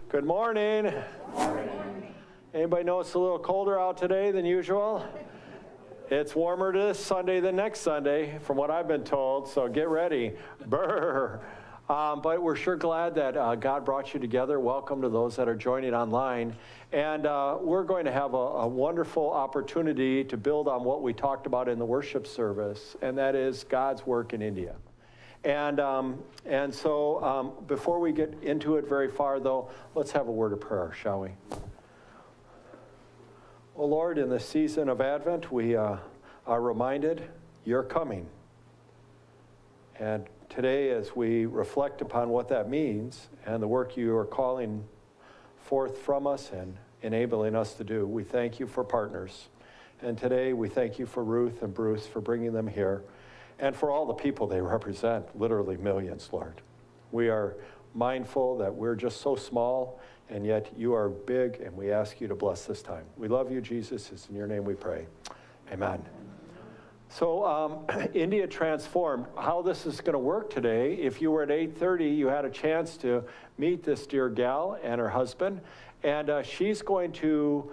Good morning. Good morning. Anybody know it's a little colder out today than usual? It's warmer this Sunday than next Sunday, from what I've been told, so get ready. Brr. But we're sure glad that God brought you together. Welcome to those that are joining online. And we're going to have a wonderful opportunity to build on what we talked about in the worship service, and that is God's work in India. And so before we get into it very far, though, let's have a word of prayer, shall we? Oh, Lord, in this season of Advent, we are reminded you're coming. And today, as we reflect upon what that means and the work you are calling forth from us and enabling us to do, we thank you for partners. And today, we thank you for Ruth and Bruce for bringing them here and for all the people they represent, literally millions, Lord. We are mindful that we're just so small, and yet you are big, and we ask you to bless this time. We love you, Jesus. It's in your name we pray. Amen. So India Transformed, how this is going to work today, if you were at 8:30, you had a chance to meet this dear gal and her husband, and she's going to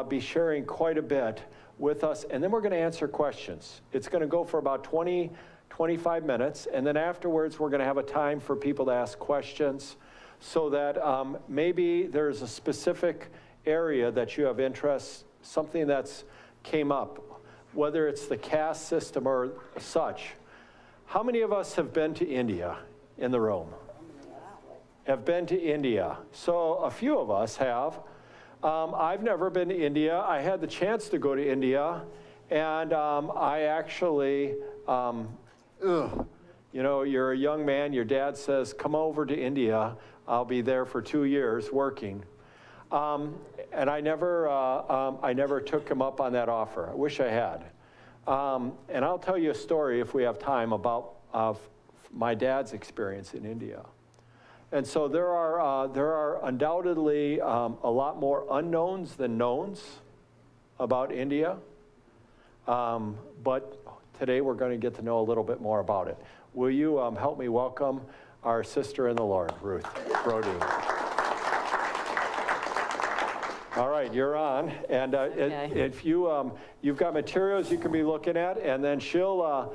be sharing quite a bit with us, and then we're going to answer questions. It's going to go for about 25 minutes, and then afterwards we're going to have a time for people to ask questions so that maybe there's a specific area that you have interest, something that's came up, whether it's the caste system or such. How many of us have been to India in the room? Have been to India. So a few of us have. I've never been to India. I had the chance to go to India, and I actually, you know, you're a young man, your dad says, come over to India. I'll be there for 2 years working. And I never took him up on that offer. I wish I had. And I'll tell you a story if we have time about my dad's experience in India. And so there are undoubtedly a lot more unknowns than knowns about India. But today we're going to get to know a little bit more about it. Will you help me welcome our sister in the Lord, Ruth Brody. All right, you're on, and okay. If you've got materials you can be looking at, and then she'll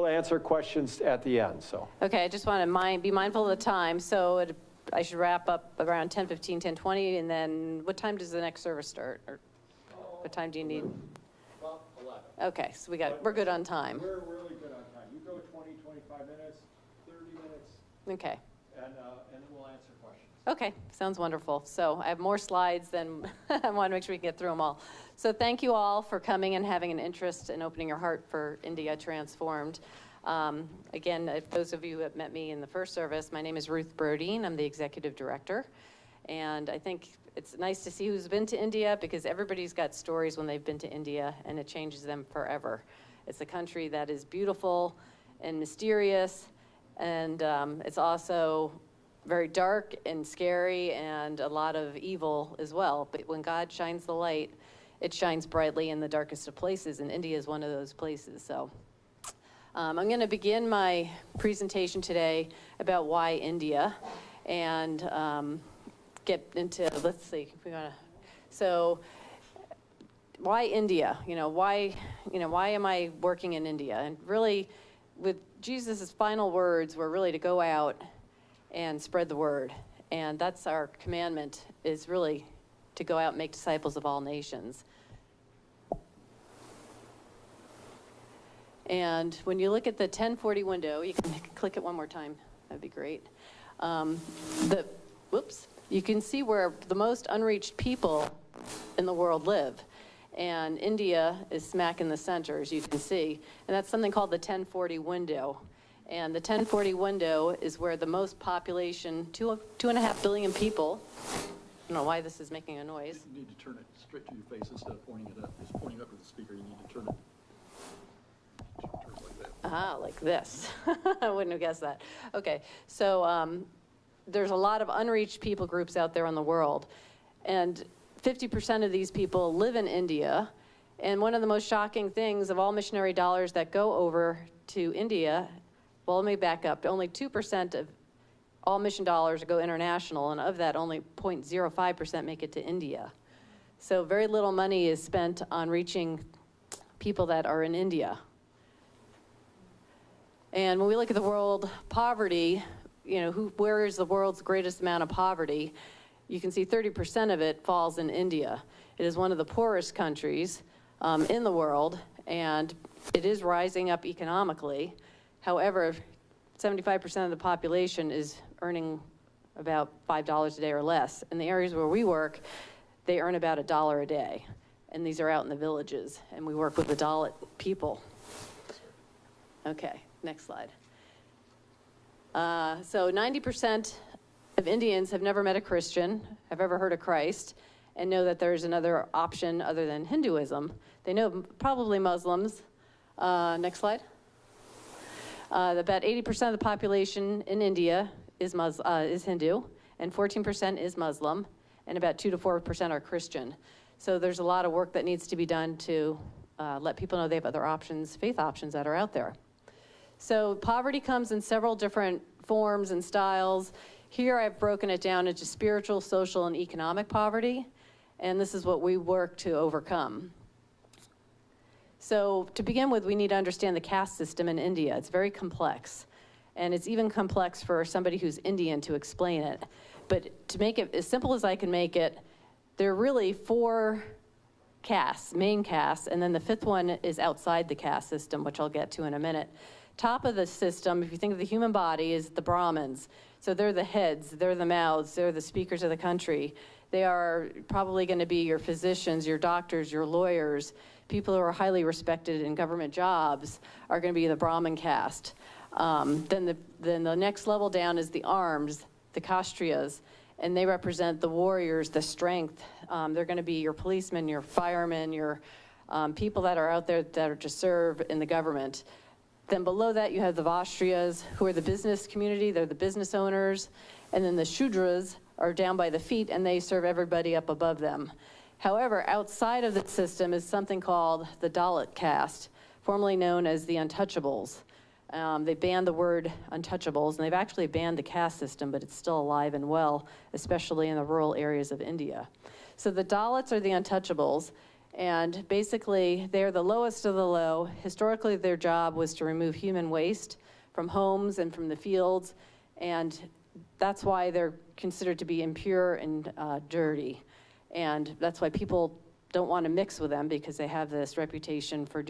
answer questions at the end. So okay, I just want to be mindful of the time. So I should wrap up around 10:15, 10:20, and then what time does the next service start? Or what time do you need? About 11. Okay, so we're good on time. We're really good on time. You go 20, 25 minutes, 30 minutes. Okay. And then we'll answer questions. Okay, sounds wonderful. So I have more slides than I want to make sure we can get through them all. So thank you all for coming and having an interest in opening your heart for India Transformed. Again, if those of you who have met me in the first service, my name is Ruth Brody. I'm the executive director. And I think it's nice to see who's been to India, because everybody's got stories when they've been to India, and it changes them forever. It's a country that is beautiful and mysterious, and it's also very dark and scary and a lot of evil as well. But when God shines the light, it shines brightly in the darkest of places, and India is one of those places. So I'm going to begin my presentation today about why India, and get into, let's see, so why India? Why am I working in India? And really, with Jesus' final words were really to go out and spread the word. And that's our commandment, is really to go out and make disciples of all nations. And when you look at the 1040 window, you can click it one more time. That'd be great. You can see where the most unreached people in the world live. And India is smack in the center, as you can see. And that's something called the 1040 window. And the 1040 window is where the most population, 2.5 billion people. I don't know why this is making a noise. You need to turn it straight to your face instead of pointing it up. It's pointing up at the speaker. You need to turn it like that. Ah, like this. I wouldn't have guessed that. Okay, so there's a lot of unreached people groups out there in the world. And 50% of these people live in India. And one of the most shocking things of all missionary dollars that go over to India, well, let me back up. Only 2% of all mission dollars go international, and of that, only 0.05% make it to India. So very little money is spent on reaching people that are in India. And when we look at the world poverty, where is the world's greatest amount of poverty? You can see 30% of it falls in India. It is one of the poorest countries in the world, and it is rising up economically. However, 75% of the population is earning about $5 a day or less. In the areas where we work, they earn about $1 a day. And these are out in the villages, and we work with the Dalit people. Okay, next slide. So 90% of Indians have never met a Christian, have ever heard of Christ, and know that there's another option other than Hinduism. They know probably Muslims. Next slide. About 80% of the population in India is Hindu, and 14% is Muslim, and about 2 to 4% are Christian. So there's a lot of work that needs to be done to let people know they have other options, faith options that are out there. So poverty comes in several different forms and styles. Here I've broken it down into spiritual, social, and economic poverty, and this is what we work to overcome. So to begin with, we need to understand the caste system in India. It's very complex, and it's even complex for somebody who's Indian to explain it. But to make it as simple as I can make it, there are really 4 castes, main castes, and then the 5th one is outside the caste system, which I'll get to in a minute. Top of the system, if you think of the human body, is the Brahmins. So they're the heads, they're the mouths, they're the speakers of the country. They are probably going to be your physicians, your doctors, your lawyers. People who are highly respected in government jobs are going to be the Brahmin caste. Then the next level down is the arms, the Kshatriyas, and they represent the warriors, the strength. They're going to be your policemen, your firemen, your people that are out there that are to serve in the government. Then below that, you have the Vaishyas, who are the business community. They're the business owners. And then the Shudras are down by the feet, and they serve everybody up above them. However, outside of the system is something called the Dalit caste, formerly known as the untouchables. They banned the word untouchables, and they've actually banned the caste system, but it's still alive and well, especially in the rural areas of India. So the Dalits are the untouchables, and basically they're the lowest of the low. Historically, their job was to remove human waste from homes and from the fields, and that's why they're considered to be impure and dirty. And that's why people don't want to mix with them, because they have this reputation for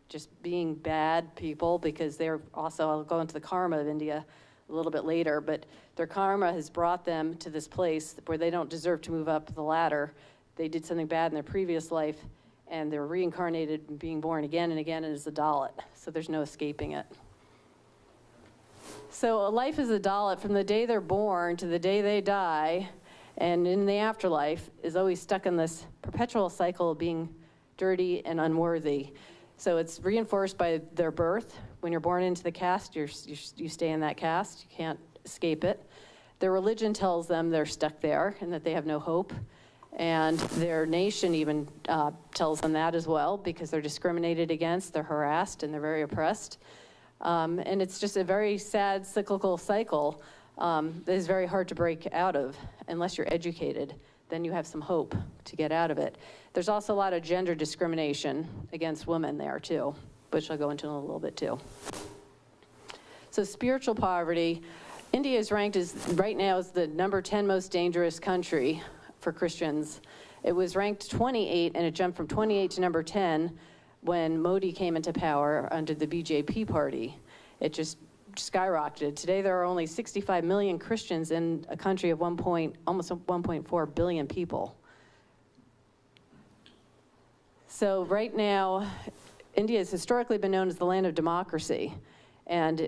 just being bad people, because they're also, I'll go into the karma of India a little bit later, but their karma has brought them to this place where they don't deserve to move up the ladder. They did something bad in their previous life, and they're reincarnated and being born again and again as a Dalit, so there's no escaping it. So a life as a Dalit, from the day they're born to the day they die, and in the afterlife, is always stuck in this perpetual cycle of being dirty and unworthy. So it's reinforced by their birth. When you're born into the caste, you stay in that caste. You can't escape it. Their religion tells them they're stuck there and that they have no hope. And their nation even tells them that as well, because they're discriminated against, they're harassed, and they're very oppressed. And it's just a very sad cyclical cycle that is very hard to break out of unless you're educated. Then you have some hope to get out of it. There's also a lot of gender discrimination against women there too, which I'll go into in a little bit too. So spiritual poverty, India is ranked as, right now, as the number 10 most dangerous country for Christians. It was ranked 28, and it jumped from 28 to number 10 when Modi came into power under the BJP party. It just skyrocketed. Today there are only 65 million Christians in a country of almost 1.4 billion people. So right now, India has historically been known as the land of democracy, and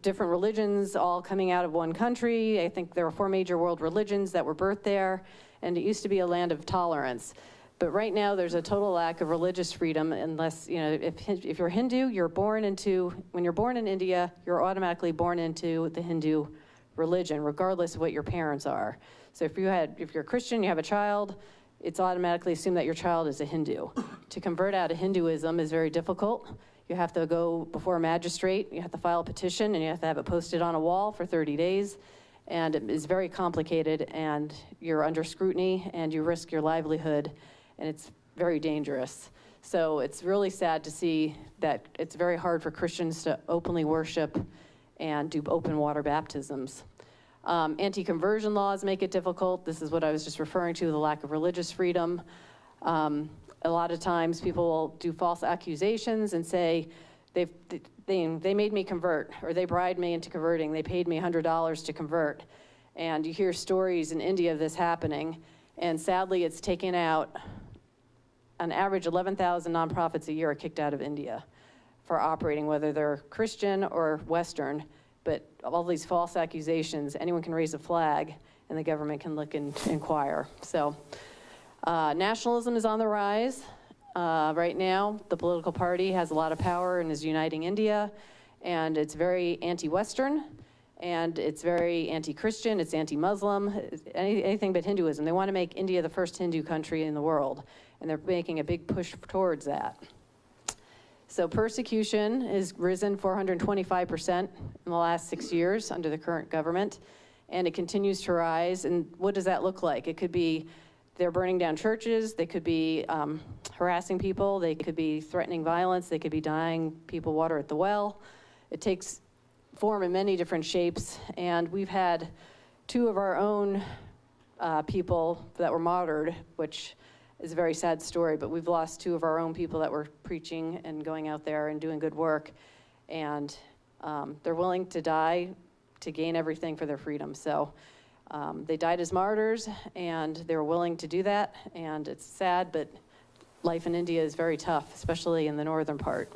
different religions all coming out of one country. I think there were 4 major world religions that were birthed there, and it used to be a land of tolerance. But right now, there's a total lack of religious freedom unless, if you're Hindu, when you're born in India, you're automatically born into the Hindu religion, regardless of what your parents are. So if you're a Christian, you have a child, it's automatically assumed that your child is a Hindu. To convert out of Hinduism is very difficult. You have to go before a magistrate, you have to file a petition, and you have to have it posted on a wall for 30 days. And it is very complicated, and you're under scrutiny, and you risk your livelihood, and it's very dangerous. So it's really sad to see that it's very hard for Christians to openly worship and do open water baptisms. Anti-conversion laws make it difficult. This is what I was just referring to, the lack of religious freedom. A lot of times people will do false accusations and say, they made me convert, or they bribed me into converting. They paid me $100 to convert. And you hear stories in India of this happening. And sadly, it's taken out, on average, 11,000 nonprofits a year are kicked out of India for operating, whether they're Christian or Western. But all these false accusations, anyone can raise a flag, and the government can look and inquire. So nationalism is on the rise. Right now, the political party has a lot of power and is uniting India, and it's very anti-Western, and it's very anti-Christian, it's anti-Muslim, anything but Hinduism. They want to make India the first Hindu country in the world, and they're making a big push towards that. So persecution has risen 425% in the last 6 years under the current government, and it continues to rise. And what does that look like? It could be they're burning down churches, they could be harassing people, they could be threatening violence, they could be denying people water at the well. It takes form in many different shapes, and we've had 2 of our own people that were martyred, which is a very sad story, but we've lost 2 of our own people that were preaching and going out there and doing good work, and they're willing to die to gain everything for their freedom. So they died as martyrs, and they were willing to do that, and it's sad, but life in India is very tough, especially in the northern part.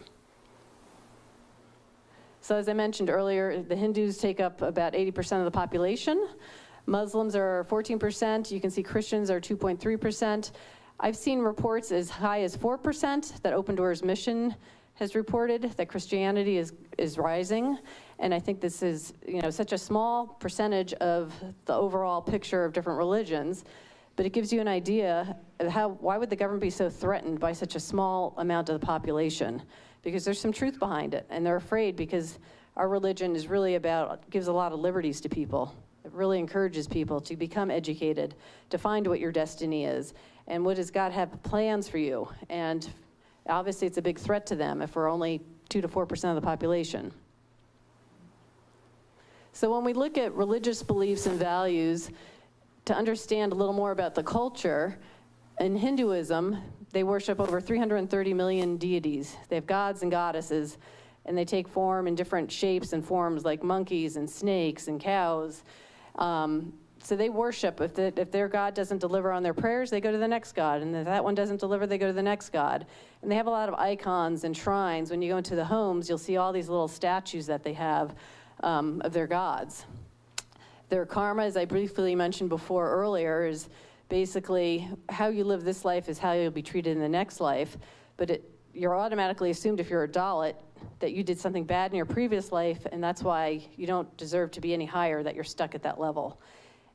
So as I mentioned earlier, the Hindus take up about 80% of the population. Muslims are 14%. You can see Christians are 2.3%. I've seen reports as high as 4% that Open Doors Mission has reported that Christianity is rising. And I think this is, such a small percentage of the overall picture of different religions, but it gives you an idea of why would the government be so threatened by such a small amount of the population? Because there's some truth behind it, and they're afraid because our religion is really gives a lot of liberties to people. It really encourages people to become educated, to find what your destiny is, and what does God have plans for you? And obviously it's a big threat to them if we're only 2 to 4% of the population. So when we look at religious beliefs and values, to understand a little more about the culture, in Hinduism, they worship over 330 million deities. They have gods and goddesses, and they take form in different shapes and forms like monkeys and snakes and cows. So they worship. If their God doesn't deliver on their prayers, they go to the next God. And if that one doesn't deliver, they go to the next God. And they have a lot of icons and shrines. When you go into the homes, you'll see all these little statues that they have of their gods. Their karma, as I briefly mentioned earlier, is basically how you live this life is how you'll be treated in the next life. But you're automatically assumed if you're a Dalit that you did something bad in your previous life, and that's why you don't deserve to be any higher, that you're stuck at that level.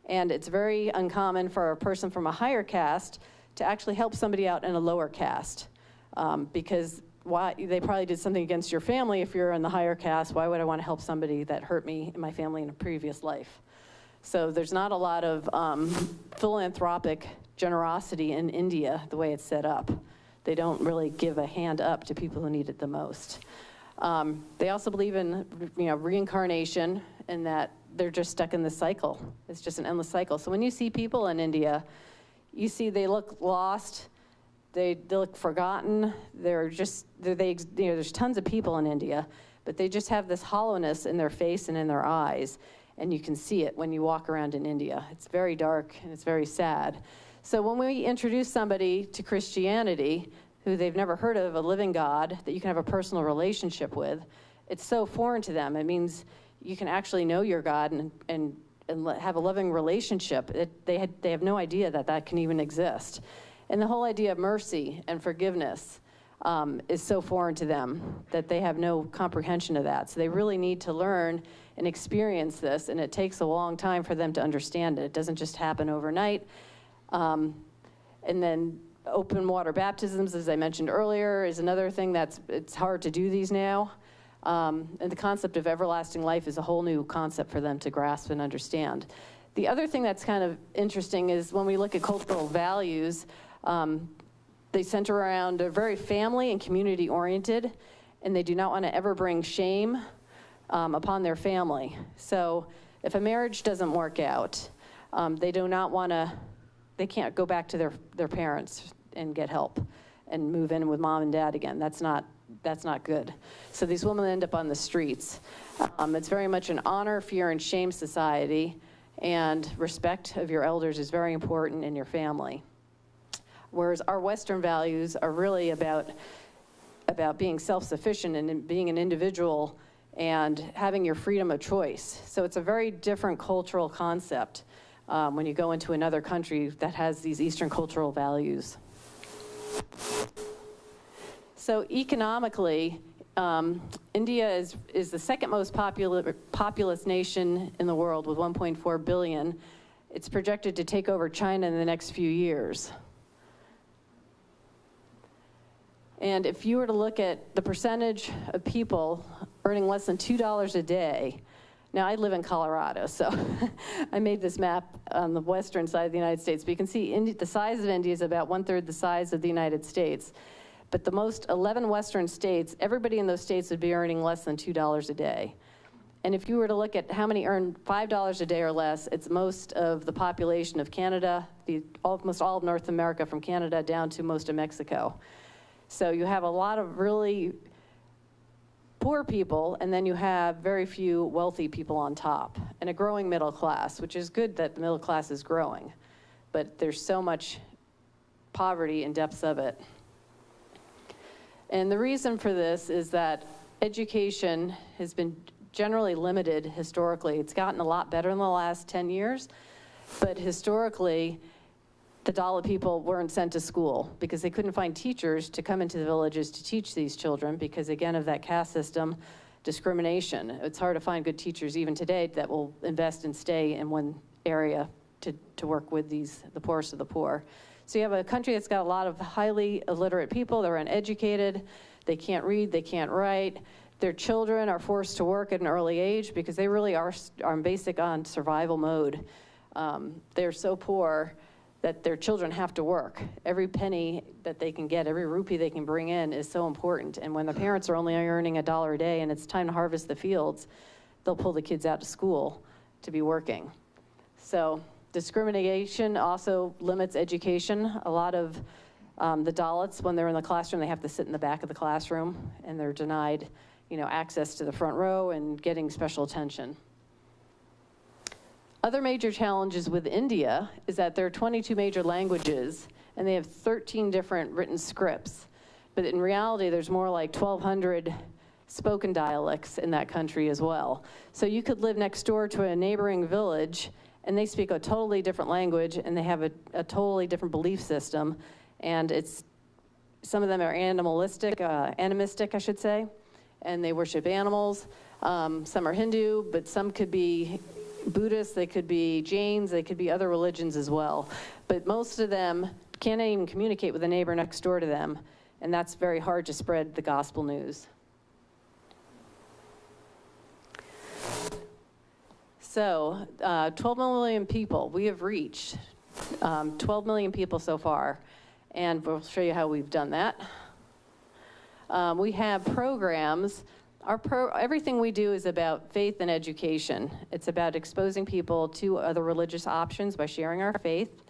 And it's very uncommon for a person from a higher caste to actually help somebody out in a lower caste, because they probably did something against your family. If you're in the higher caste, why would I want to help somebody that hurt me and my family in a previous life? So there's not a lot of philanthropic generosity in India the way it's set up. They don't really give a hand up to people who need it the most. They also believe in reincarnation, and that they're just stuck in this cycle. It's just an endless cycle. So when you see people in India, you see they look lost, they look forgotten. There's tons of people in India, but they just have this hollowness in their face and in their eyes, and you can see it when you walk around in India. It's very dark and it's very sad. So when we introduce somebody to Christianity who they've never heard of, a living God that you can have a personal relationship with, it's so foreign to them. It means you can actually know your God and have a loving relationship. They have no idea that can even exist. And the whole idea of mercy and forgiveness is so foreign to them that they have no comprehension of that. So they really need to learn and experience this, and it takes a long time for them to understand it. It doesn't just happen overnight. And then open water baptisms, as I mentioned earlier, is another thing it's hard to do these now. And the concept of everlasting life is a whole new concept for them to grasp and understand. The other thing that's kind of interesting is when we look at cultural values, they center around, they're very family and community oriented, and they do not want to ever bring shame upon their family. So if a marriage doesn't work out, they do not want to, they can't go back to their parents and get help and move in with mom and dad again. That's not good. So these women end up on the streets. It's very much an honor, fear, and shame society, and respect of your elders is very important in your family. Whereas our Western values are really about being self-sufficient and being an individual and having your freedom of choice. So it's a very different cultural concept when you go into another country that has these Eastern cultural values. So economically, India is the second most populous nation in the world with 1.4 billion. It's projected to take over China in the next few years. And if you were to look at the percentage of people earning less than $2 a day, now I live in Colorado, so I made this map on the western side of the United States, but you can see the size of India is about 1/3 the size of the United States. But the most 11 western states, everybody in those states would be earning less than $2 a day. And if you were to look at how many earn $5 a day or less, it's most of the population of Canada, almost all of North America from Canada down to most of Mexico. So you have a lot of really poor people, and then you have very few wealthy people on top, and a growing middle class, which is good that the middle class is growing, but there's so much poverty and depths of it. And the reason for this is that education has been generally limited historically. It's gotten a lot better in the last 10 years, but historically, the Dalit people weren't sent to school because they couldn't find teachers to come into the villages to teach these children because, again, of that caste system discrimination. It's hard to find good teachers even today that will invest and stay in one area to work with the poorest of the poor. So you have a country that's got a lot of highly illiterate people. They're uneducated. They can't read. They can't write. Their children are forced to work at an early age because they really are basic on survival mode. They're so poor that their children have to work. Every penny that they can get, every rupee they can bring in is so important. And when the parents are only earning $1 a day and it's time to harvest the fields, they'll pull the kids out to school to be working. So discrimination also limits education. A lot of the Dalits, when they're in the classroom, they have to sit in the back of the classroom and they're denied, access to the front row and getting special attention. Other major challenges with India is that there are 22 major languages and they have 13 different written scripts. But in reality, there's more like 1,200 spoken dialects in that country as well. So you could live next door to a neighboring village and they speak a totally different language and they have a totally different belief system. And some of them are animistic, I should say, and they worship animals. Some are Hindu, but some could be Buddhists, they could be Jains, they could be other religions as well. But most of them can't even communicate with the neighbor next door to them, and that's very hard to spread the gospel news. So 12 million people, we have reached 12 million people so far, and we'll show you how we've done that. We have programs. Everything we do is about faith and education. It's about exposing people to other religious options by sharing our faith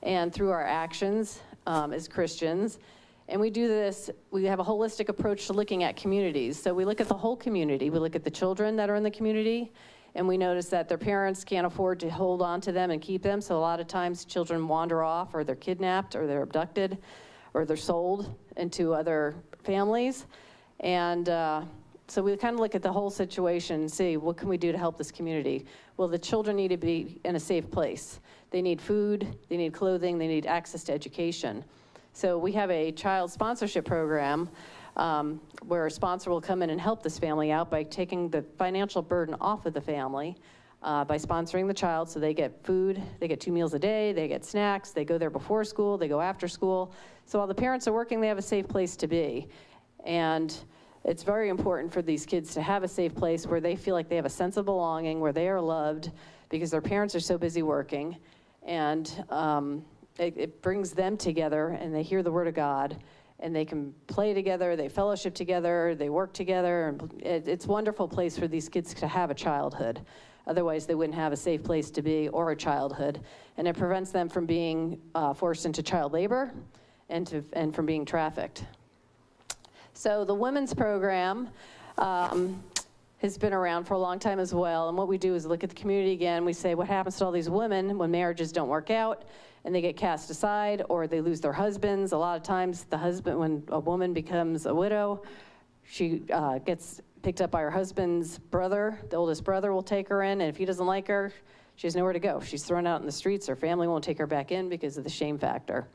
and through our actions as Christians. And we do this, we have a holistic approach to looking at communities. So we look at the whole community. We look at the children that are in the community, and we notice that their parents can't afford to hold on to them and keep them. So a lot of times children wander off, or they're kidnapped, or they're abducted, or they're sold into other families. And so we kind of look at the whole situation and see what can we do to help this community. Well, the children need to be in a safe place. They need food, they need clothing, they need access to education. So we have a child sponsorship program where a sponsor will come in and help this family out by taking the financial burden off of the family by sponsoring the child. So they get food, they get 2 meals a day, they get snacks, they go there before school, they go after school. So while the parents are working, they have a safe place to be. And It's very important for these kids to have a safe place where they feel like they have a sense of belonging, where they are loved, because their parents are so busy working. And it brings them together, and they hear the word of God, and they can play together, they fellowship together, they work together. And it's a wonderful place for these kids to have a childhood. Otherwise, they wouldn't have a safe place to be or a childhood. And it prevents them from being forced into child labor and from being trafficked. So the women's program has been around for a long time as well. And what we do is look at the community again. We say, what happens to all these women when marriages don't work out and they get cast aside or they lose their husbands? A lot of times the husband, when a woman becomes a widow, she gets picked up by her husband's brother. The oldest brother will take her in, and if he doesn't like her, she has nowhere to go. She's thrown out in the streets. Her family won't take her back in because of the shame factor.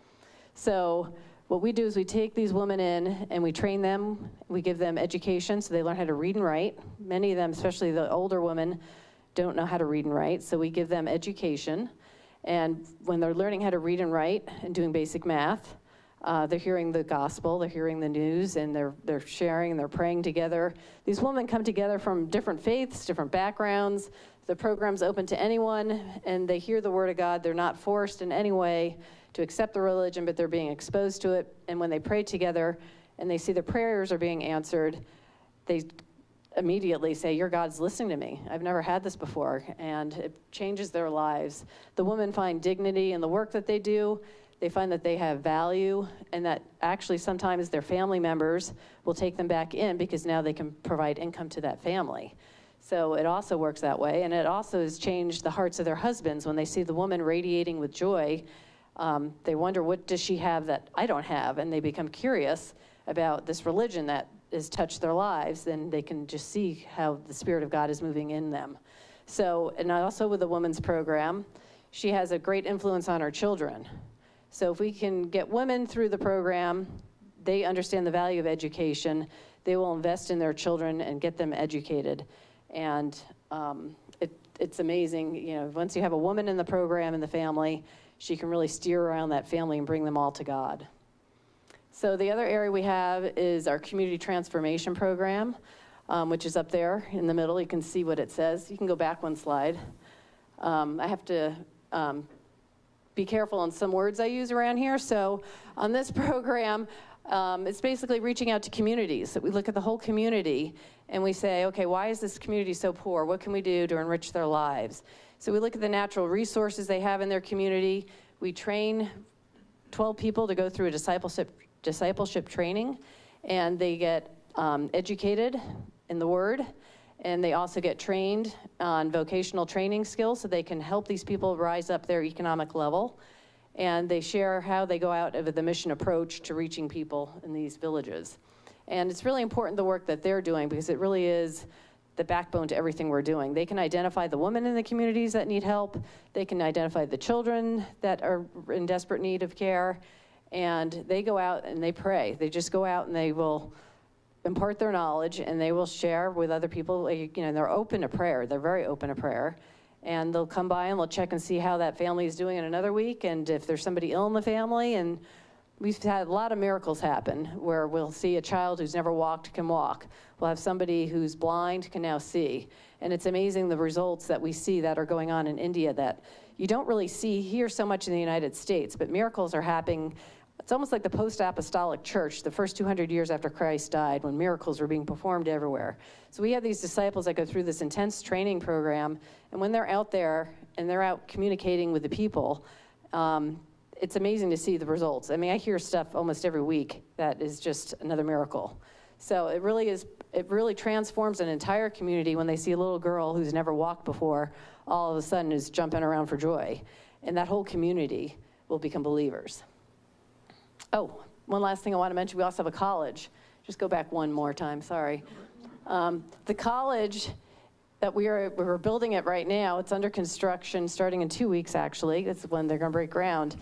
So what we do is we take these women in and we train them. We give them education so they learn how to read and write. Many of them, especially the older women, don't know how to read and write, so we give them education. And when they're learning how to read and write and doing basic math, they're hearing the gospel, they're hearing the news, and they're sharing, and they're praying together. These women come together from different faiths, different backgrounds. The program's open to anyone, and they hear the word of God. They're not forced in any way to accept the religion, but they're being exposed to it. And when they pray together and they see their prayers are being answered, they immediately say, your God's listening to me. I've never had this before. And it changes their lives. The women find dignity in the work that they do. They find that they have value, and that actually sometimes their family members will take them back in because now they can provide income to that family. So it also works that way. And it also has changed the hearts of their husbands. When they see the woman radiating with joy, they wonder, what does she have that I don't have? And they become curious about this religion that has touched their lives. Then they can just see how the Spirit of God is moving in them. So, and also with the women's program, she has a great influence on our children. So if we can get women through the program, they understand the value of education, they will invest in their children and get them educated. And it's amazing, you know, once you have a woman in the program in the family, she can really steer around that family and bring them all to God. So the other area we have is our community transformation program, which is up there in the middle. You can see what it says. You can go back one slide. I have to be careful on some words I use around here. So on this program, it's basically reaching out to communities. So we look at the whole community and we say, okay, why is this community so poor? What can we do to enrich their lives? So we look at the natural resources they have in their community. We train 12 people to go through a discipleship training, and they get educated in the Word, and they also get trained on vocational training skills so they can help these people rise up their economic level. And they share how they go out with the mission approach to reaching people in these villages. And it's really important the work that they're doing, because it really is the backbone to everything we're doing. They can identify the women in the communities that need help. They can identify the children that are in desperate need of care. And they go out and they pray. They just go out and they will impart their knowledge, and they will share with other people. You know, they're open to prayer. They're very open to prayer. And they'll come by and they'll check and see how that family is doing in another week, and if there's somebody ill in the family. And we've had a lot of miracles happen where we'll see a child who's never walked can walk. We'll have somebody who's blind can now see. And it's amazing the results that we see that are going on in India that you don't really see here so much in the United States, but miracles are happening. It's almost like the post-apostolic church, the first 200 years after Christ died, when miracles were being performed everywhere. So we have these disciples that go through this intense training program, and when they're out there and they're out communicating with the people, it's amazing to see the results. I mean, I hear stuff almost every week that is just another miracle. So it really transforms an entire community when they see a little girl who's never walked before, all of a sudden is jumping around for joy. And that whole community will become believers. Oh, one last thing I want to mention, we also have a college. Just go back one more time, sorry. The college that we're building it right now, it's under construction starting in 2 weeks actually. That's when they're gonna break ground.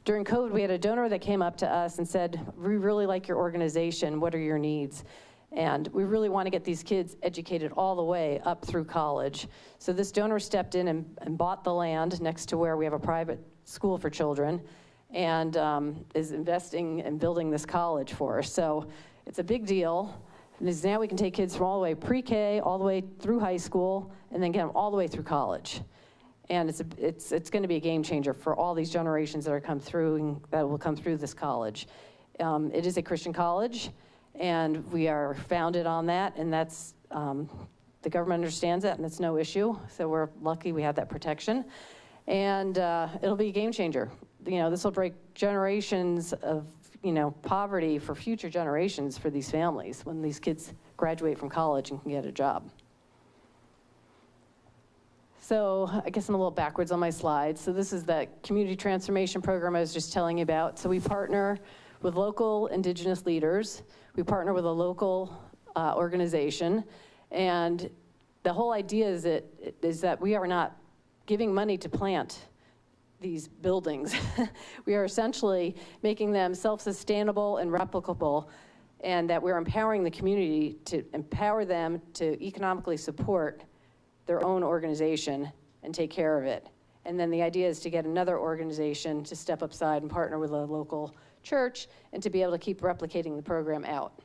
During COVID, we had a donor that came up to us and said, we really like your organization, what are your needs? And we really want to get these kids educated all the way up through college. So this donor stepped in and bought the land next to where we have a private school for children, and is investing in building this college for us. So it's a big deal. And is now we can take kids from all the way pre-K, all the way through high school, and then get them all the way through college. And it's going to be a game changer for all these generations that are come through and that will come through this college. It is a Christian college, and we are founded on that, and that's, the government understands that, and that's no issue. So we're lucky we have that protection. And it'll be a game changer. You know, this will break generations of, you know, poverty for future generations for these families when these kids graduate from college and can get a job. So I guess I'm a little backwards on my slides. So this is the community transformation program I was just telling you about. So we partner with local indigenous leaders. We partner with a local organization. And the whole idea is that we are not giving money to plant these buildings. We are essentially making them self-sustainable and replicable, and that we're empowering the community to empower them to economically support their own organization and take care of it. And then the idea is to get another organization to step upside and partner with a local church and to be able to keep replicating the program out.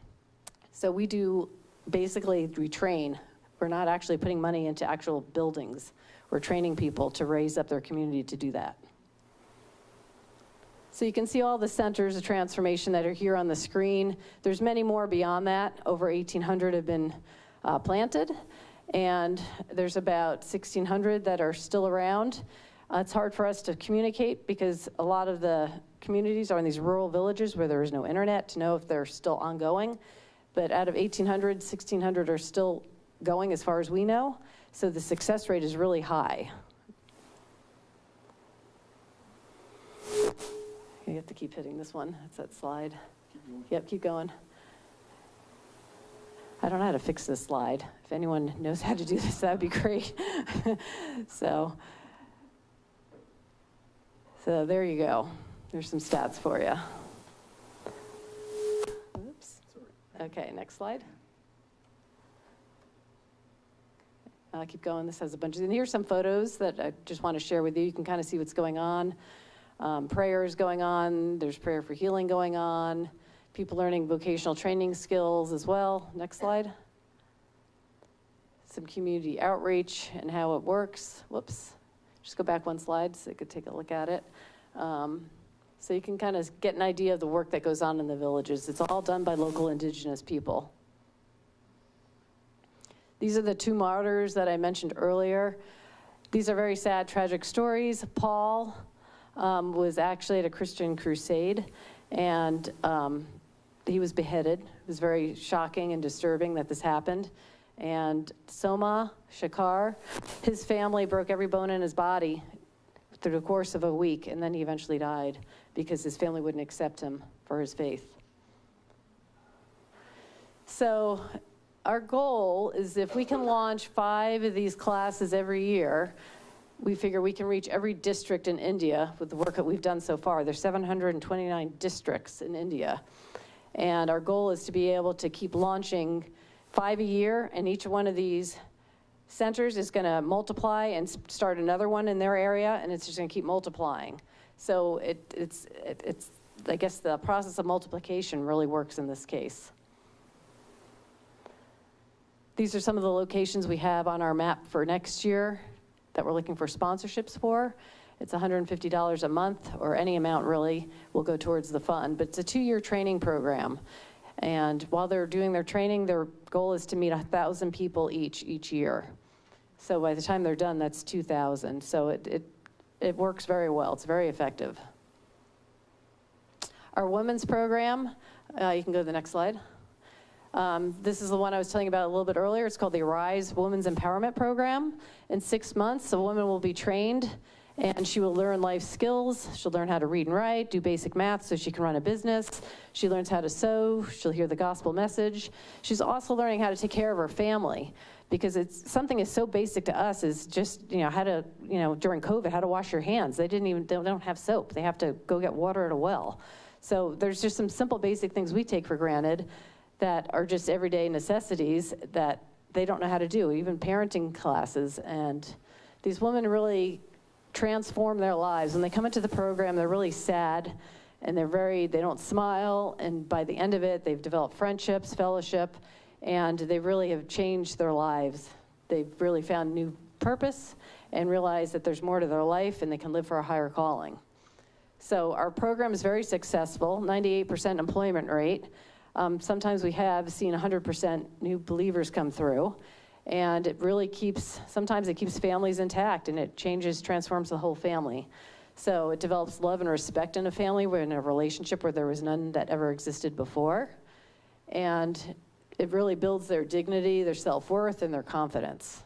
So we do, basically, we train. We're not actually putting money into actual buildings. We're training people to raise up their community to do that. So you can see all the centers of transformation that are here on the screen. There's many more beyond that. Over 1,800 have been planted, and there's about 1,600 that are still around. It's hard for us to communicate because a lot of the communities are in these rural villages where there is no internet to know if they're still ongoing. But out of 1,800, 1,600 are still going as far as we know. So the success rate is really high. You have to keep hitting this one. That's that slide. Keep going. Yep, keep going. I don't know how to fix this slide. If anyone knows how to do this, that would be great. So there you go. There's some stats for you. Oops. Sorry. Okay, next slide. Keep going. This has a bunch of, and here's some photos that I just want to share with you. You can kind of see what's going on. Prayers going on. There's prayer for healing going on. People learning vocational training skills as well. Next slide. Some community outreach and how it works. Whoops. Just go back one slide so you could take a look at it. So you can kind of get an idea of the work that goes on in the villages. It's all done by local indigenous people. These are the two martyrs that I mentioned earlier. These are very sad, tragic stories. Paul was actually at a Christian crusade, and he was beheaded. It was very shocking and disturbing that this happened. And Soma Shakar, his family broke every bone in his body through the course of a week, and then he eventually died because his family wouldn't accept him for his faith. So our goal is if we can launch 5 of these classes every year, we figure we can reach every district in India with the work that we've done so far. There's 729 districts in India. And our goal is to be able to keep launching 5 a year, and each one of these centers is gonna multiply and start another one in their area, and it's just gonna keep multiplying. So it's I guess the process of multiplication really works in this case. These are some of the locations we have on our map for next year that we're looking for sponsorships for. It's $150 a month, or any amount really will go towards the fund, but it's a 2-year training program. And while they're doing their training, their goal is to meet 1,000 people each year. So by the time they're done, that's 2,000. So it works very well. It's very effective. Our women's program, you can go to the next slide. This is the one I was telling you about a little bit earlier. It's called the Arise Women's Empowerment Program. In 6 months, a woman will be trained, and she will learn life skills. She'll learn how to read and write, do basic math so she can run a business. She learns how to sew. She'll hear the gospel message. She's also learning how to take care of her family, because it's something is so basic to us is just, how to, during COVID, how to wash your hands. They don't have soap. They have to go get water at a well. So there's just some simple basic things we take for granted that are just everyday necessities that they don't know how to do, even parenting classes. And these women really transform their lives. When they come into the program, they're really sad, and they don't smile, and by the end of it, they've developed friendships, fellowship, and they really have changed their lives. They've really found new purpose and realized that there's more to their life and they can live for a higher calling. So our program is very successful, 98% employment rate. Sometimes we have seen 100% new believers come through, and it really sometimes it keeps families intact, and it transforms the whole family. So it develops love and respect in a family. We're in a relationship where there was none that ever existed before. And it really builds their dignity, their self-worth, and their confidence.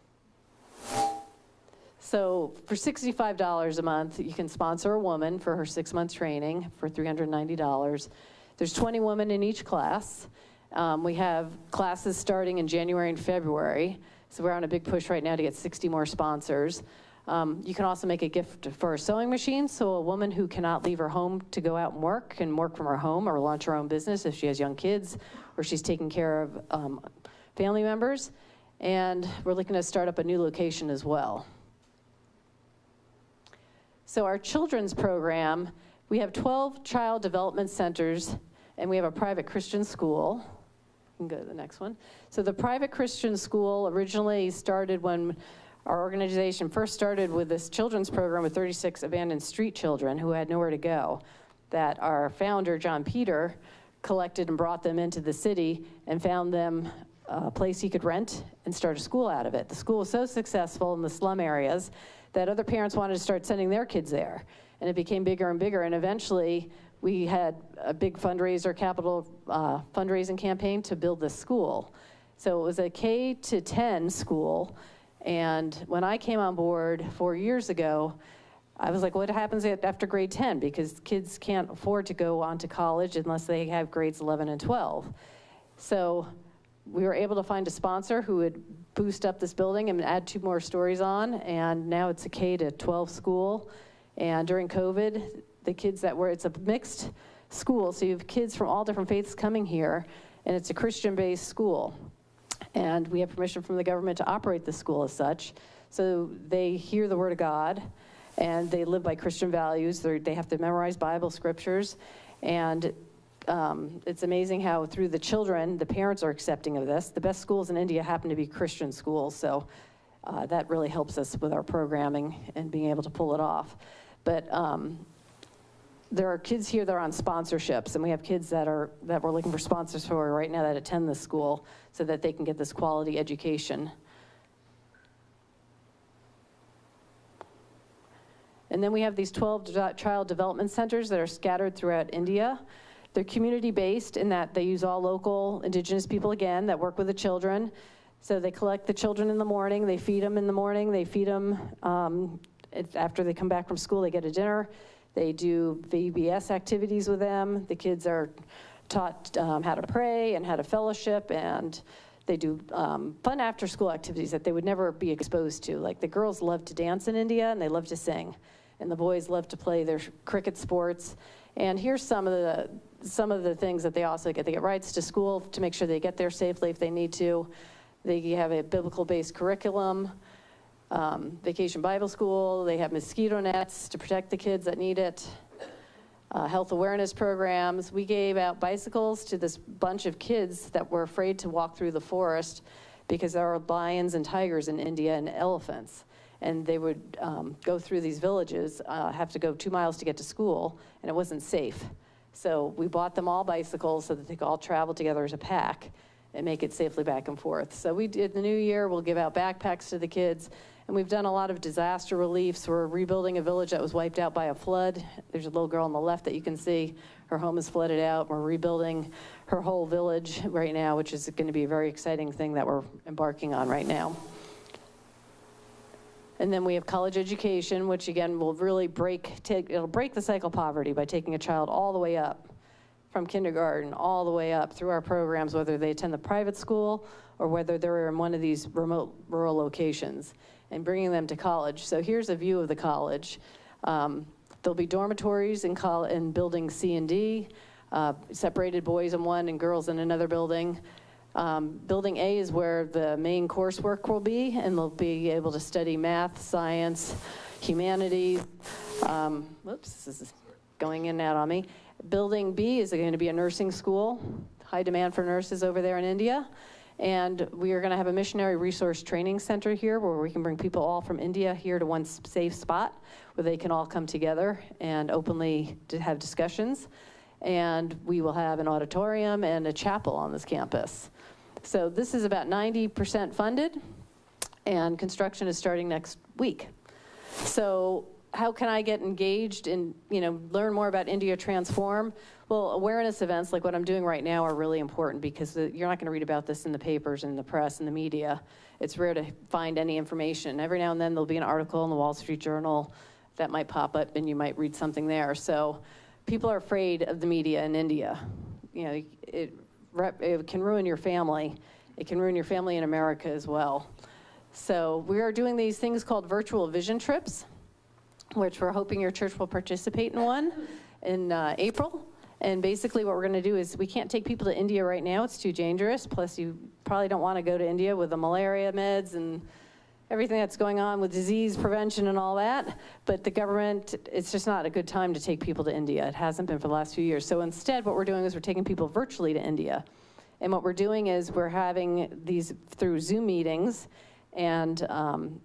So for $65 a month, you can sponsor a woman for her 6-month training for $390. There's 20 women in each class. We have classes starting in January and February. So we're on a big push right now to get 60 more sponsors. You can also make a gift for a sewing machine. So a woman who cannot leave her home to go out and work can work from her home or launch her own business if she has young kids or she's taking care of family members. And we're looking to start up a new location as well. So our children's program, we have 12 child development centers, and we have a private Christian school. You can go to the next one. So the private Christian school originally started when our organization first started with this children's program with 36 abandoned street children who had nowhere to go, that our founder, John Peter, collected and brought them into the city and found them a place he could rent and start a school out of it. The school was so successful in the slum areas that other parents wanted to start sending their kids there. And it became bigger and bigger, and eventually we had a big capital fundraising campaign to build this school. So it was a K-10 school, and when I came on board 4 years ago, I was like, what happens after grade 10? Because kids can't afford to go on to college unless they have grades 11 and 12. So we were able to find a sponsor who would boost up this building and add 2 more stories on, and now it's a K-12 school. And during COVID, the kids it's a mixed school, so you have kids from all different faiths coming here, and it's a Christian-based school. And we have permission from the government to operate the school as such. So they hear the word of God, and they live by Christian values. They have to memorize Bible scriptures, and it's amazing how through the children, the parents are accepting of this. The best schools in India happen to be Christian schools, so that really helps us with our programming and being able to pull it off. But there are kids here that are on sponsorships, and we have kids that we're looking for sponsors for right now that attend this school so that they can get this quality education. And then we have these 12 child development centers that are scattered throughout India. They're community-based in that they use all local indigenous people, again, that work with the children. So they collect the children in the morning, they feed them in the morning, they feed them after they come back from school, they get a dinner. They do VBS activities with them. The kids are taught how to pray and how to fellowship, and they do fun after-school activities that they would never be exposed to. Like the girls love to dance in India, and they love to sing. And the boys love to play their cricket sports. And here's some of the things that they also get. They get rides to school to make sure they get there safely if they need to. They have a biblical-based curriculum, vacation Bible school. They have mosquito nets to protect the kids that need it. Health awareness programs. We gave out bicycles to this bunch of kids that were afraid to walk through the forest because there are lions and tigers in India and elephants. And they would go through these villages, have to go 2 miles to get to school, and it wasn't safe. So we bought them all bicycles so that they could all travel together as a pack and make it safely back and forth. So we did the new year, we'll give out backpacks to the kids, and we've done a lot of disaster relief. So we're rebuilding a village that was wiped out by a flood. There's a little girl on the left that you can see. Her home is flooded out. We're rebuilding her whole village right now, which is gonna be a very exciting thing that we're embarking on right now. And then we have college education, which again will really it'll break the cycle of poverty by taking a child all the way up, from kindergarten all the way up through our programs, whether they attend the private school or whether they're in one of these remote rural locations, and bringing them to college. So here's a view of the college. There'll be dormitories in building C and D, separated boys in one and girls in another building. Building A is where the main coursework will be, and they'll be able to study math, science, humanities. Whoops, this is going in and out on me. Building B is going to be a nursing school, high demand for nurses over there in India. And we are going to have a missionary resource training center here where we can bring people all from India here to one safe spot where they can all come together and openly have discussions. And we will have an auditorium and a chapel on this campus. So this is about 90% funded, and construction is starting next week. So how can I get engaged and, learn more about India Transform? Well, awareness events like what I'm doing right now are really important because you're not going to read about this in the papers and the press and the media. It's rare to find any information. Every now and then there'll be an article in the Wall Street Journal that might pop up and you might read something there. So people are afraid of the media in India. It can ruin your family. It can ruin your family in America as well. So we are doing these things called virtual vision trips, which we're hoping your church will participate in one in April. And basically what we're going to do is we can't take people to India right now. It's too dangerous. Plus you probably don't want to go to India with the malaria meds and everything that's going on with disease prevention and all that. But the government, it's just not a good time to take people to India. It hasn't been for the last few years. So instead what we're doing is we're taking people virtually to India. And what we're doing is we're having these through Zoom meetings. And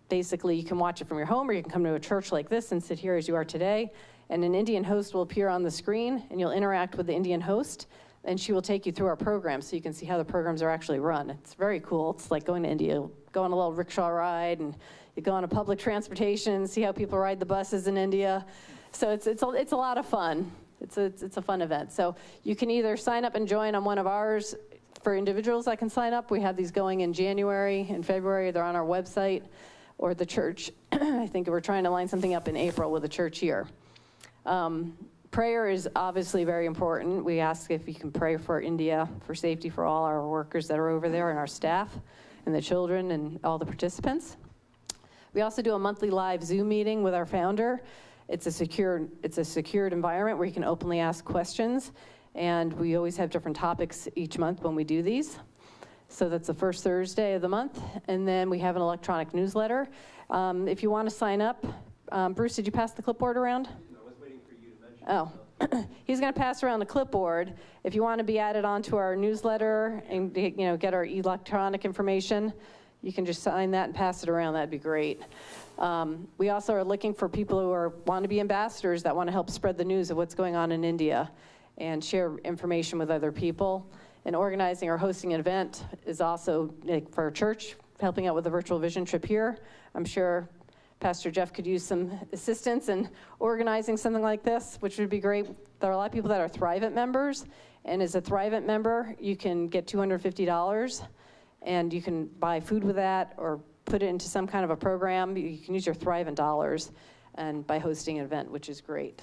basically you can watch it from your home, or you can come to a church like this and sit here as you are today. And an Indian host will appear on the screen, and you'll interact with the Indian host, and she will take you through our program so you can see how the programs are actually run. It's very cool. It's like going to India, go on a little rickshaw ride, and you go on a public transportation, see how people ride the buses in India. So it's a lot of fun. It's a fun event. So you can either sign up and join on one of ours. For individuals that can sign up, we have these going in January and February. They're on our website, or the church. I think we're trying to line something up in April with the church here. Prayer is obviously very important. We ask if you can pray for India, for safety for all our workers that are over there and our staff and the children and all the participants. We also do a monthly live Zoom meeting with our founder. It's a secured environment where you can openly ask questions. And we always have different topics each month when we do these. So that's the first Thursday of the month. And then we have an electronic newsletter. If you want to sign up, Bruce, did you pass the clipboard around? I was waiting for you to mention. Oh, he's going to pass around the clipboard. If you want to be added onto our newsletter and get our electronic information, you can just sign that and pass it around. That'd be great. We also are looking for people who want to be ambassadors that want to help spread the news of what's going on in India and share information with other people. And organizing or hosting an event is also, for our church, helping out with the virtual vision trip here. I'm sure Pastor Jeff could use some assistance in organizing something like this, which would be great. There are a lot of people that are Thrivent members, and as a Thrivent member, you can get $250, and you can buy food with that or put it into some kind of a program. You can use your Thrivent dollars and by hosting an event, which is great.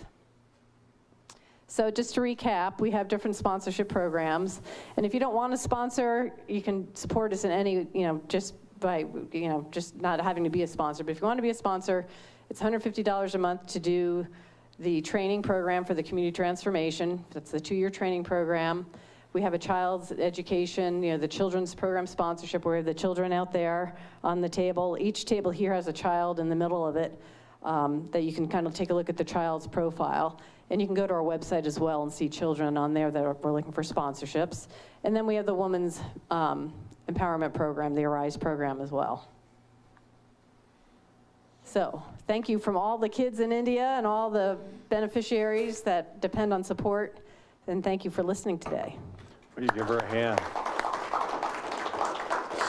So just to recap, we have different sponsorship programs. And if you don't want to sponsor, you can support us in any, just by, just not having to be a sponsor. But if you want to be a sponsor, it's $150 a month to do the training program for the community transformation. That's the 2-year training program. We have a child's education, the children's program sponsorship, where we have the children out there on the table. Each table here has a child in the middle of it that you can kind of take a look at the child's profile. And you can go to our website as well and see children on there that we're looking for sponsorships. And then we have the Women's Empowerment Program, the Arise program as well. So thank you from all the kids in India and all the beneficiaries that depend on support. And thank you for listening today. Will you give her a hand?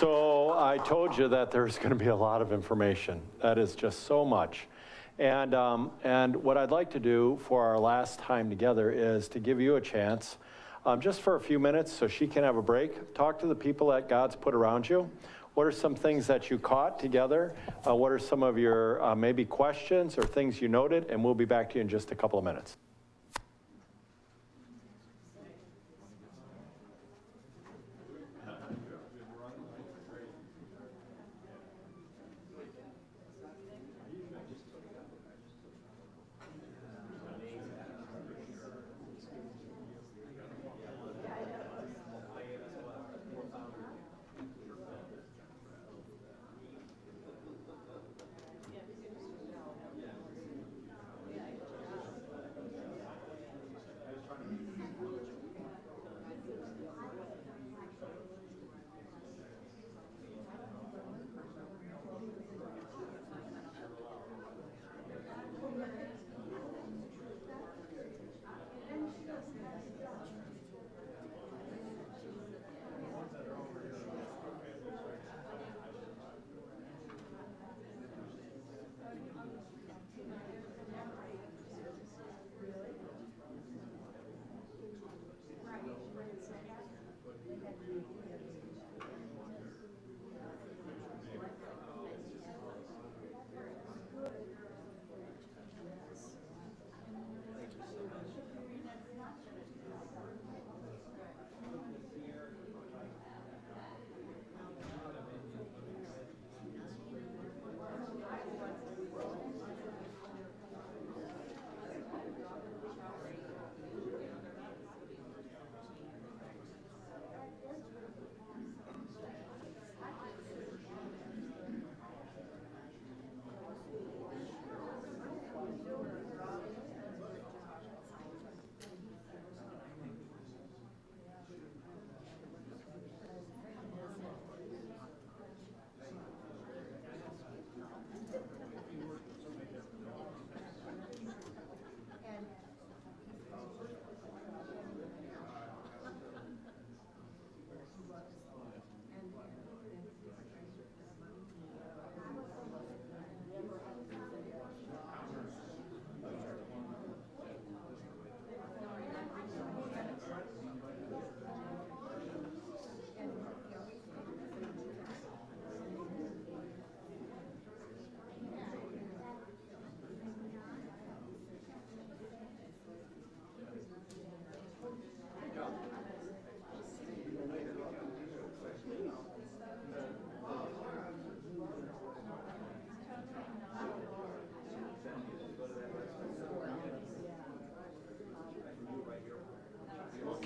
So I told you that there's going to be a lot of information. That is just so much. And what I'd like to do for our last time together is to give you a chance, just for a few minutes so she can have a break. Talk to the people that God's put around you. What are some things that you caught together? What are some of your maybe questions or things you noted? And we'll be back to you in just a couple of minutes.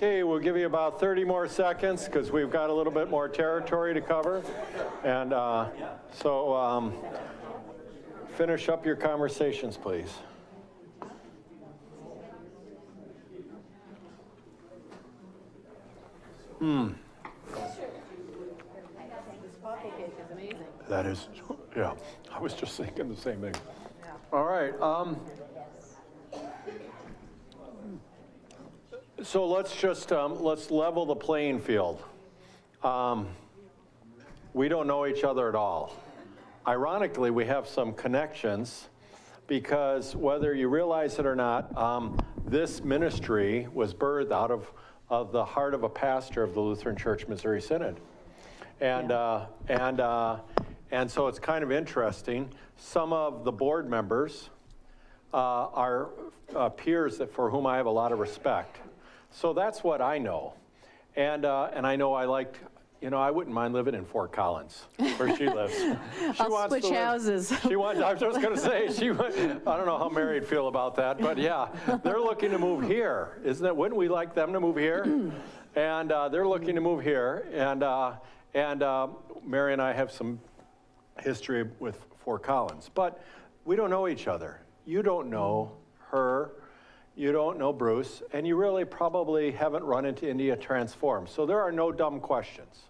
Okay, we'll give you about 30 more seconds because we've got a little bit more territory to cover. And so finish up your conversations, please. This coffee cake is amazing. That is, yeah, I was just thinking the same thing. All right. So let's just, let's level the playing field. We don't know each other at all. Ironically, we have some connections because whether you realize it or not, this ministry was birthed out of the heart of a pastor of the Lutheran Church Missouri Synod. And so it's kind of interesting. Some of the board members are peers for whom I have a lot of respect. So that's what I know. And I know I liked, you know, I wouldn't mind living in Fort Collins, where she lives. I'll switch houses. I was just going to say, I don't know how Mary'd feel about that, but yeah, they're looking to move here. Isn't it? Wouldn't we like them to move here? And they're looking to move here. And Mary and I have some history with Fort Collins, but we don't know each other. You don't know her. You don't know Bruce, and you really probably haven't run into India Transform. So there are no dumb questions.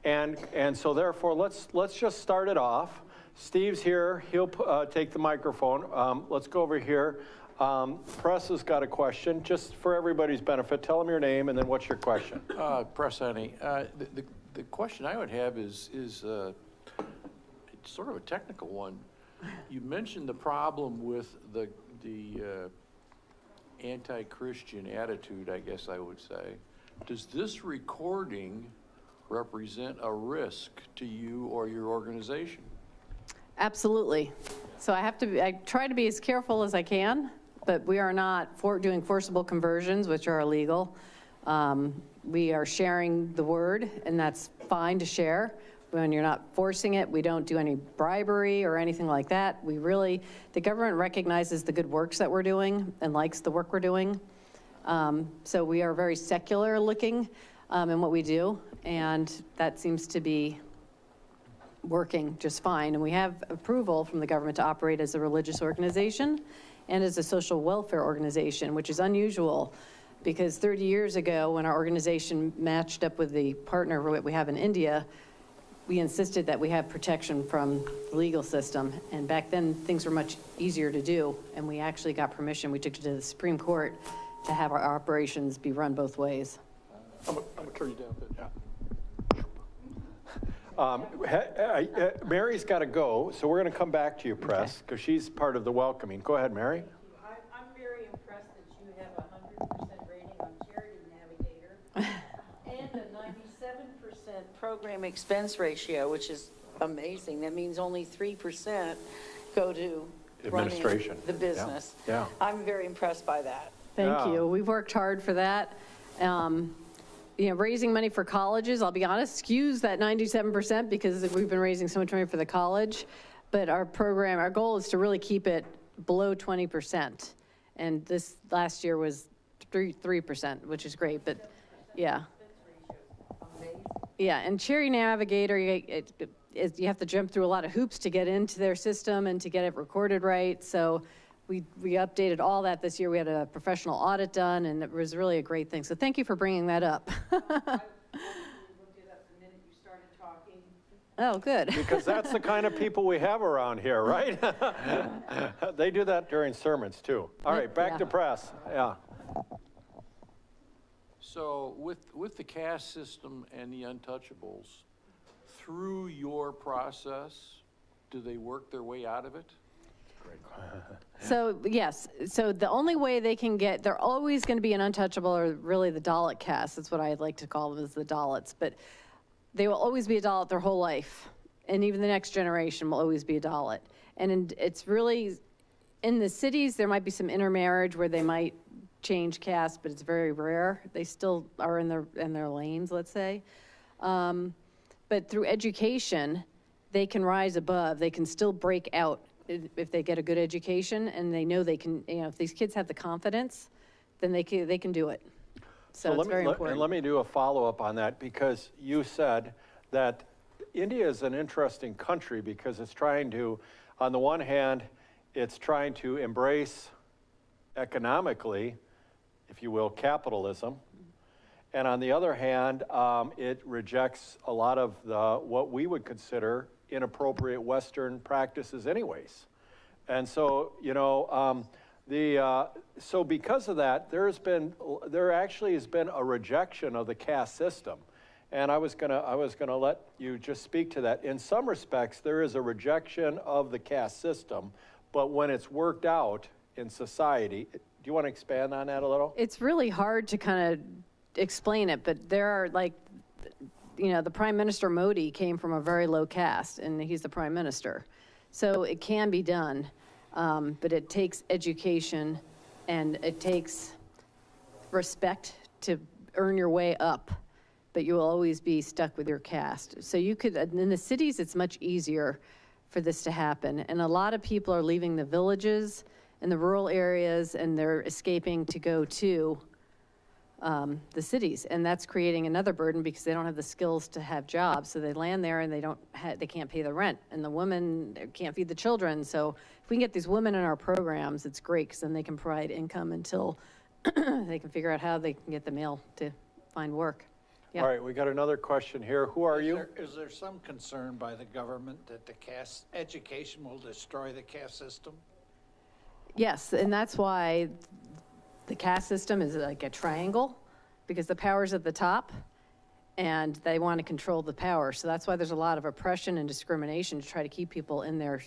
And so therefore, let's just start it off. Steve's here. He'll take the microphone. Let's go over here. Press has got a question. Just for everybody's benefit, tell them your name and then what's your question. Press Annie. The question I would have is it's sort of a technical one. You mentioned the problem with the anti-Christian attitude, I guess I would say. Does this recording represent a risk to you or your organization? Absolutely. So I try to be as careful as I can, but we are not doing forcible conversions, which are illegal. We are sharing the word, and that's fine to share. When you're not forcing it, we don't do any bribery or anything like that. The government recognizes the good works that we're doing and likes the work we're doing. So we are very secular looking in what we do, and that seems to be working just fine. And we have approval from the government to operate as a religious organization and as a social welfare organization, which is unusual because 30 years ago when our organization matched up with the partner we have in India, we insisted that we have protection from the legal system. And back then, things were much easier to do. And we actually got permission. We took it to the Supreme Court to have our operations be run both ways. I'm gonna turn you down a bit. Mary's got to go, so we're going to come back to you, Press, because she's part of the welcoming. Go ahead, Mary. I'm very impressed that you have a 100% rating on Charity Navigator and a 97% program expense ratio, which is amazing. That means only 3% go to Administration. running the business. Yeah. I'm very impressed by that. Thank you. We've worked hard for that. Raising money for colleges, I'll be honest, skews that 97% because we've been raising so much money for the college. But our goal is to really keep it below 20%. And this last year was 3%, which is great. But yeah. Yeah, and Charity Navigator, you have to jump through a lot of hoops to get into their system and to get it recorded right. So we updated all that this year. We had a professional audit done, and it was really a great thing. So thank you for bringing that up. I looked it up the minute you started talking. Oh, good. Because that's the kind of people we have around here, right? They do that during sermons, too. All right, back to Press. Yeah. So with the caste system and the untouchables, through your process, do they work their way out of it? So, yes. So the only way they can they're always going to be an untouchable, or really the Dalit caste. That's what I like to call them, is the Dalits. But they will always be a Dalit their whole life. And even the next generation will always be a Dalit. And it's really, in the cities, there might be some intermarriage where they might change caste, but it's very rare. They still are in their lanes, let's say. But through education, they can rise above. They can still break out if they get a good education, and they know they can. If these kids have the confidence, then they can do it. So it's very important. And let me do a follow-up on that, because you said that India is an interesting country because it's trying to, on the one hand, it's trying to embrace economically, if you will, capitalism. And on the other hand, it rejects a lot of what we would consider inappropriate Western practices anyways. And so, so because of that, there actually has been a rejection of the caste system. And I was gonna let you just speak to that. In some respects, there is a rejection of the caste system, but when it's worked out in society, do you want to expand on that a little? It's really hard to kind of explain it, but there are the Prime Minister Modi came from a very low caste, and he's the Prime Minister. So it can be done, but it takes education and it takes respect to earn your way up, but you will always be stuck with your caste. So you could, in the cities, it's much easier for this to happen. And a lot of people are leaving the villages and the rural areas, and they're escaping to go to the cities, and that's creating another burden because they don't have the skills to have jobs. So they land there and they can't pay the rent, and the women can't feed the children. So if we can get these women in our programs, it's great, because then they can provide income until they can figure out how they can get the male to find work. Yeah. All right, we got another question here. Who are you? Is there some concern by the government that the caste education will destroy the caste system? Yes, and that's why the caste system is like a triangle, because the power's at the top and they want to control the power. So that's why there's a lot of oppression and discrimination to try to keep people in their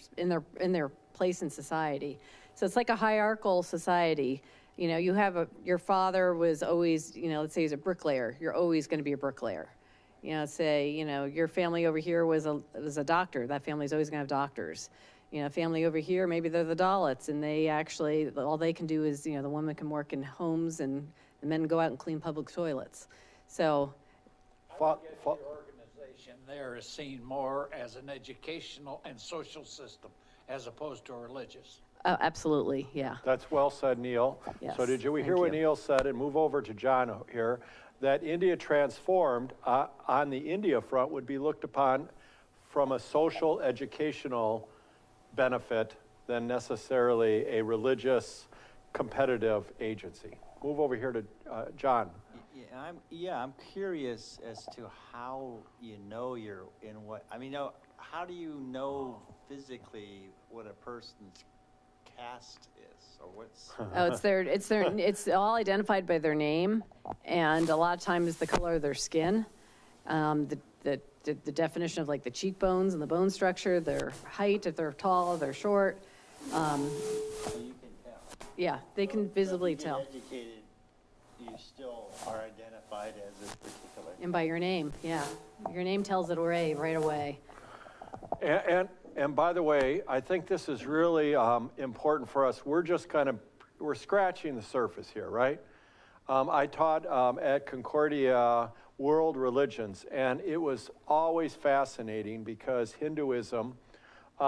place in society. So it's like a hierarchical society. You have your father was always, let's say he's a bricklayer. You're always going to be a bricklayer. Say, your family over here was a doctor. That family's always going to have doctors. Family over here, maybe they're the Dalits, and they actually, all they can do is, the women can work in homes and the men go out and clean public toilets. So. I guess your organization there is seen more as an educational and social system as opposed to a religious. Oh, absolutely, yeah. That's well said, Neil. Yes, So did you hear thank what you. Neil said? And move over to John here, that India transformed on the India front would be looked upon from a social, educational benefit than necessarily a religious, competitive agency. Move over here to John. I'm curious as to how you're in what, how do you know physically what a person's caste is, or what's? Oh, it's all identified by their name, and a lot of times the color of their skin, the definition of like the cheekbones and the bone structure, their height, if they're tall, if they're short. So you can tell. Yeah, they can visibly tell. If you get educated, you still are identified as this particular. And by your name, yeah. Your name tells it right away. And by the way, I think this is really important for us. We're scratching the surface here, right? I taught at Concordia World Religions, and it was always fascinating because Hinduism, we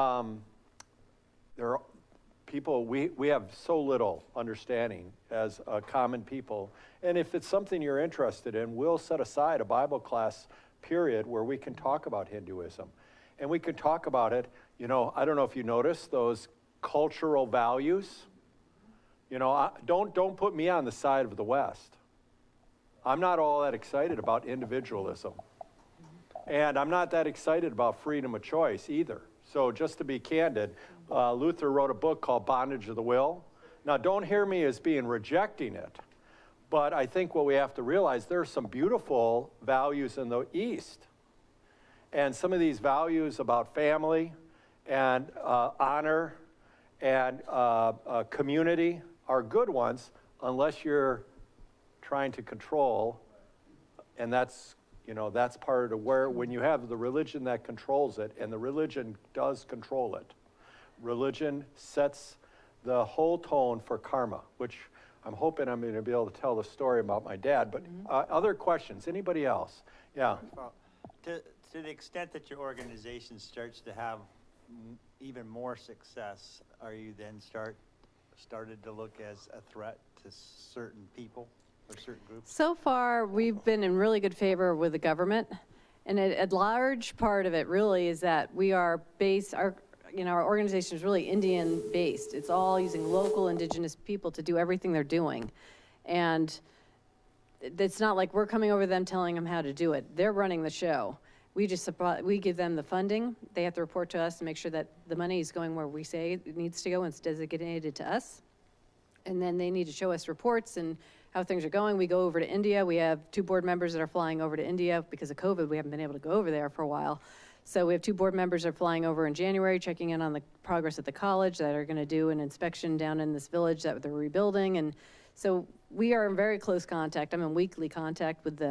have so little understanding as a common people. And if it's something you're interested in, we'll set aside a Bible class period where we can talk about Hinduism. And we can talk about it, I don't know if you noticed those cultural values. Don't put me on the side of the West. I'm not all that excited about individualism. And I'm not that excited about freedom of choice either. So just to be candid, Luther wrote a book called Bondage of the Will. Now, don't hear me as being rejecting it, but I think what we have to realize, there are some beautiful values in the East. And some of these values about family and honor and community are good ones, unless you're trying to control, and that's part of where, when you have the religion that controls it, and the religion does control it, religion sets the whole tone for karma, which I'm hoping I'm going to be able to tell the story about my dad. But other questions? Anybody else? Yeah. Well, to the extent that your organization starts to have even more success, are you then started to look as a threat to certain people? or certain groups? So far, we've been in really good favor with the government. And a large part of it really is that we are based, our organization is really Indian based. It's all using local indigenous people to do everything they're doing. And it's not like we're coming over to them telling them how to do it. They're running the show. We give them the funding. They have to report to us and make sure that the money is going where we say it needs to go and it's designated to us. And then they need to show us reports and how things are going. We go over to India. We have 2 board members that are flying over to India because of COVID. We haven't been able to go over there for a while. So we have 2 board members that are flying over in January, checking in on the progress at the college, that are going to do an inspection down in this village that they're rebuilding. And so we are in very close contact. I'm in weekly contact with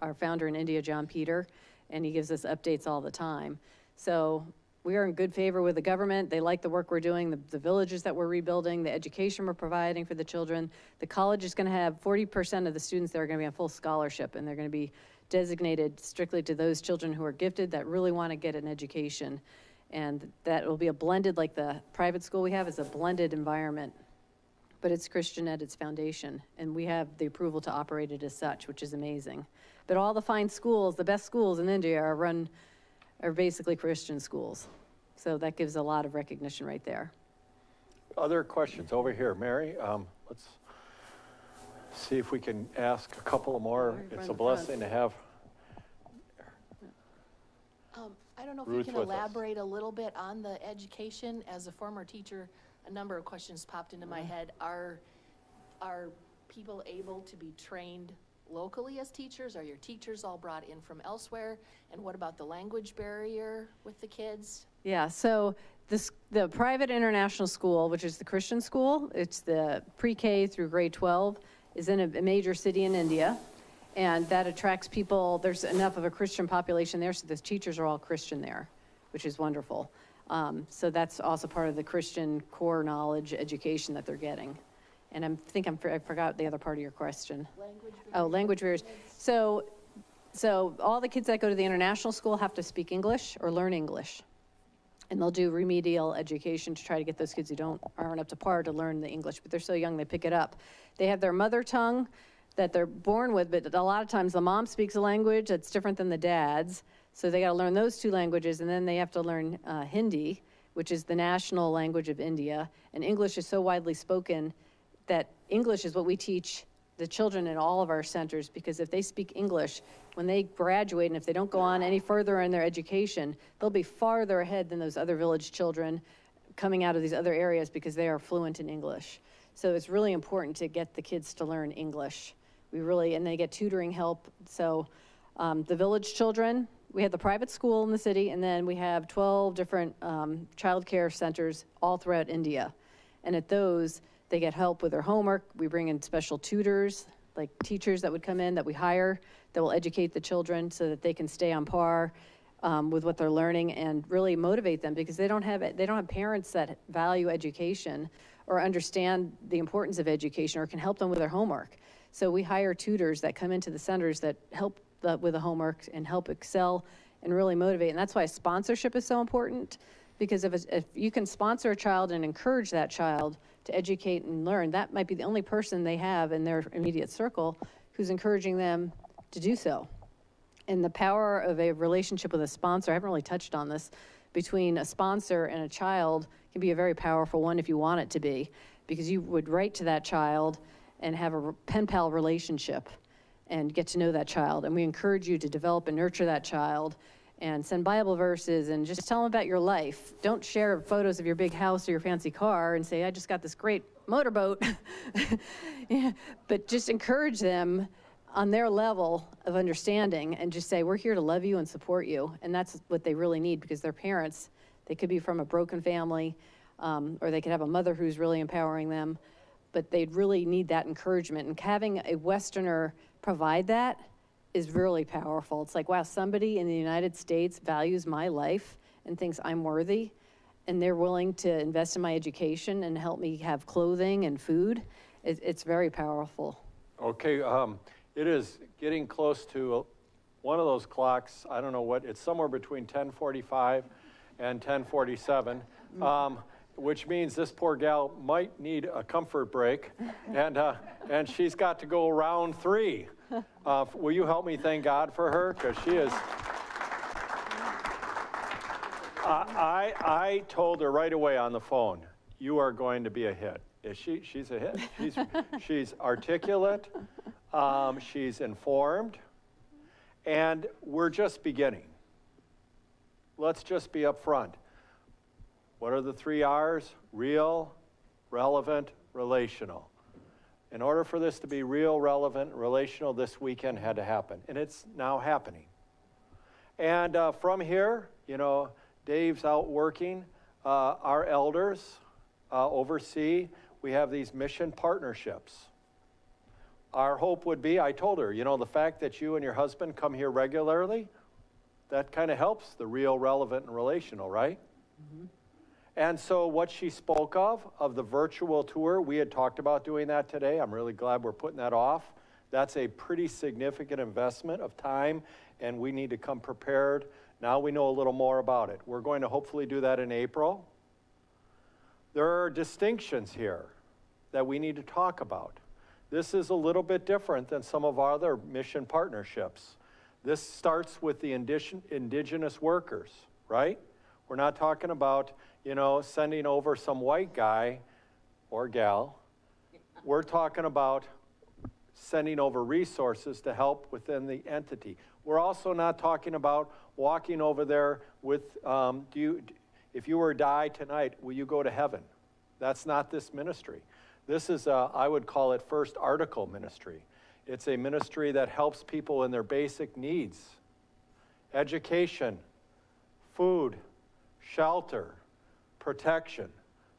our founder in India, John Peter, and he gives us updates all the time. So we are in good favor with the government. They like the work we're doing, the villages that we're rebuilding, the education we're providing for the children. The college is going to have 40% of the students that are going to be on full scholarship, and they're going to be designated strictly to those children who are gifted that really want to get an education. And that will be a blended, like the private school we have is a blended environment, but it's Christian at its foundation. And we have the approval to operate it as such, which is amazing. But all the fine schools, the best schools in India are basically Christian schools. So that gives a lot of recognition right there. Other questions over here, Mary? Let's see if we can ask a couple more. It's a blessing to have I don't know if Ruth you can with us. elaborate a little bit on the education. As a former teacher, a number of questions popped into my head. Are people able to be trained locally as teachers? Are your teachers all brought in from elsewhere? And what about the language barrier with the kids? Yeah, so the private international school, which is the Christian school, it's the pre-K through grade 12, is in a major city in India. And that attracts people. There's enough of a Christian population there, so the teachers are all Christian there, which is wonderful. So that's also part of the Christian core knowledge education that they're getting. And I forgot the other part of your question. Language barriers? Oh, language barriers. So all the kids that go to the international school have to speak English or learn English. And they'll do remedial education to try to get those kids who aren't up to par to learn the English, but they're so young they pick it up. They have their mother tongue that they're born with, but a lot of times the mom speaks a language that's different than the dad's. So they gotta learn those 2 languages, and then they have to learn Hindi, which is the national language of India. And English is so widely spoken that English is what we teach the children in all of our centers, because if they speak English, when they graduate, and if they don't go on any further in their education, they'll be farther ahead than those other village children coming out of these other areas because they are fluent in English. So it's really important to get the kids to learn English. And they get tutoring help. So the village children, we have the private school in the city, and then we have 12 different child care centers all throughout India. And at those, they get help with their homework. We bring in special tutors, like teachers that would come in that we hire that will educate the children so that they can stay on par with what they're learning and really motivate them, because they don't have parents that value education or understand the importance of education or can help them with their homework. So we hire tutors that come into the centers that help with the homework and help excel and really motivate. And that's why sponsorship is so important, because if you can sponsor a child and encourage that child to educate and learn, that might be the only person they have in their immediate circle who's encouraging them to do so. And the power of a relationship with a sponsor, I haven't really touched on this, between a sponsor and a child can be a very powerful one if you want it to be, because you would write to that child and have a pen pal relationship and get to know that child. And we encourage you to develop and nurture that child and send Bible verses and just tell them about your life. Don't share photos of your big house or your fancy car and say, I just got this great motorboat. Yeah. But just encourage them on their level of understanding and just say, we're here to love you and support you. And that's what they really need, because their parents, they could be from a broken family, or they could have a mother who's really empowering them, but they'd really need that encouragement. And having a Westerner provide that is really powerful. It's like, wow, somebody in the United States values my life and thinks I'm worthy, and they're willing to invest in my education and help me have clothing and food. It's very powerful. Okay, it is getting close to one of those clocks. I don't know what, it's somewhere between 10:45 and 10:47. which means this poor gal might need a comfort break, and she's got to go round 3. Will you help me thank God for her? Because she is. I told her right away on the phone, you are going to be a hit. She's a hit. She's articulate, she's informed, and we're just beginning. Let's just be upfront. What are the 3 R's? Real, relevant, relational. In order for this to be real, relevant, relational, this weekend had to happen, and it's now happening. And from here, you know, Dave's out working. Our elders oversee. We have these mission partnerships. Our hope would be, I told her, you know, the fact that you and your husband come here regularly, that kind of helps the real, relevant, and relational, right? Mm-hmm. And so what she spoke of the virtual tour, we had talked about doing that today. I'm really glad we're putting that off. That's a pretty significant investment of time, and we need to come prepared. Now we know a little more about it. We're going to hopefully do that in April. There are distinctions here that we need to talk about. This is a little bit different than some of our other mission partnerships. This starts with the indigenous workers, right? We're not talking about, you know, sending over some white guy or gal. We're talking about sending over resources to help within the entity. We're also not talking about walking over there with, if you were to die tonight, will you go to heaven? That's not this ministry. This is, I would call it first article ministry. It's a ministry that helps people in their basic needs. Education, food, shelter, protection.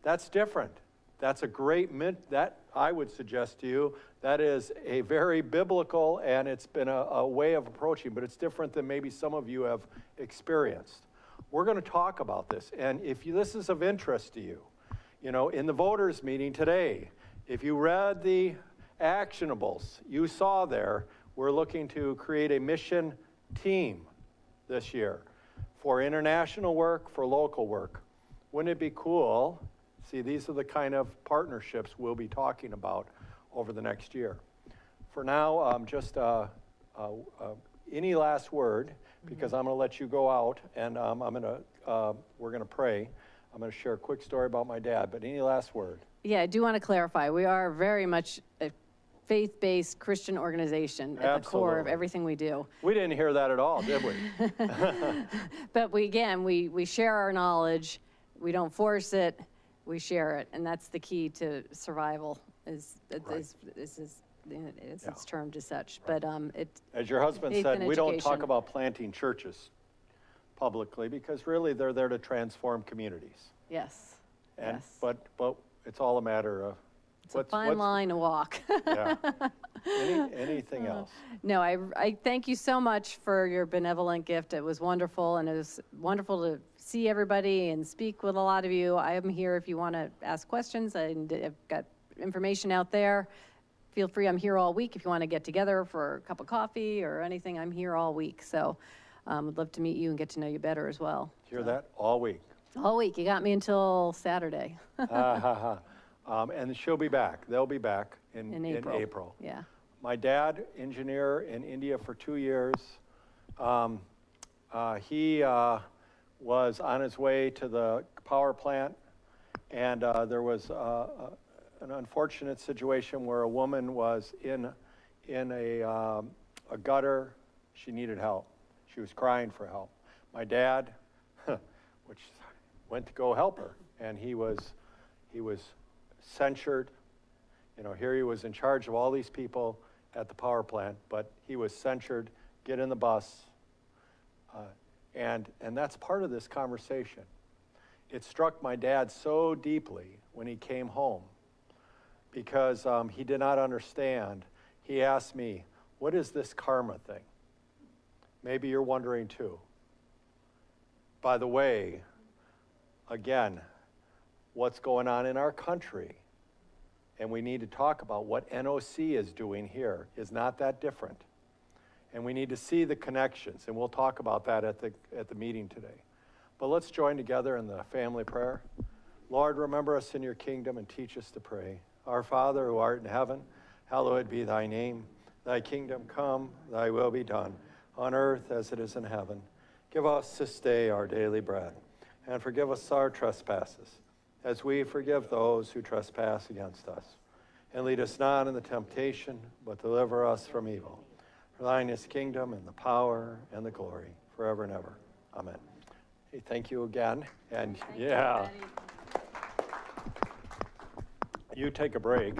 That's different. That's a great, that I would suggest to you, that is a very biblical, and it's been a way of approaching, but it's different than maybe some of you have experienced. We're going to talk about this, and if this is of interest to you, you know, in the voters meeting today, if you read the actionables, you saw there, we're looking to create a mission team this year for international work, for local work. Wouldn't it be cool? See, these are the kind of partnerships we'll be talking about over the next year. For now, just any last word, because I'm going to let you go out, and we're going to pray. I'm going to share a quick story about my dad, but any last word? Yeah, I do want to clarify. We are very much a faith-based Christian organization at the core of everything we do. We didn't hear that at all, did we? But we share our knowledge. We don't force it. We share it, and that's the key to survival. Is it's termed as such. Right. But as your husband said, we don't talk about planting churches publicly because really they're there to transform communities. Yes. And yes. But it's all a matter of it's a fine line to walk. Yeah. Anything else? No, I thank you so much for your benevolent gift. It was wonderful, and it was wonderful to see everybody and speak with a lot of you. I am here if you want to ask questions. I've got information out there. Feel free. I'm here all week if you want to get together for a cup of coffee or anything. I'm here all week, so would love to meet you and get to know you better as well. Hear that? All week. All week. You got me until Saturday. And she'll be back. They'll be back in April. Yeah. My dad, engineer in India for 2 years. He was on his way to the power plant, and there was an unfortunate situation where a woman was in a gutter. She needed help. She was crying for help. My dad, which went to go help her, and he was censured. You know, here he was in charge of all these people at the power plant, but he was censured, get in the bus, and that's part of this conversation. It struck my dad so deeply when he came home because he did not understand. He asked me, what is this karma thing? Maybe you're wondering too. By the way, again, what's going on in our country, and we need to talk about what NOC is doing here is not that different. And we need to see the connections, and we'll talk about that at the meeting today. But let's join together in the family prayer. Lord, remember us in your kingdom and teach us to pray. Our Father who art in heaven, hallowed be thy name. Thy kingdom come, thy will be done, on earth as it is in heaven. Give us this day our daily bread, and forgive us our trespasses, as we forgive those who trespass against us. And lead us not into temptation, but deliver us from evil. For thine is the kingdom and the power and the glory forever and ever. Amen. Hey, thank you again. And Thank you, yeah, everybody. you take a break.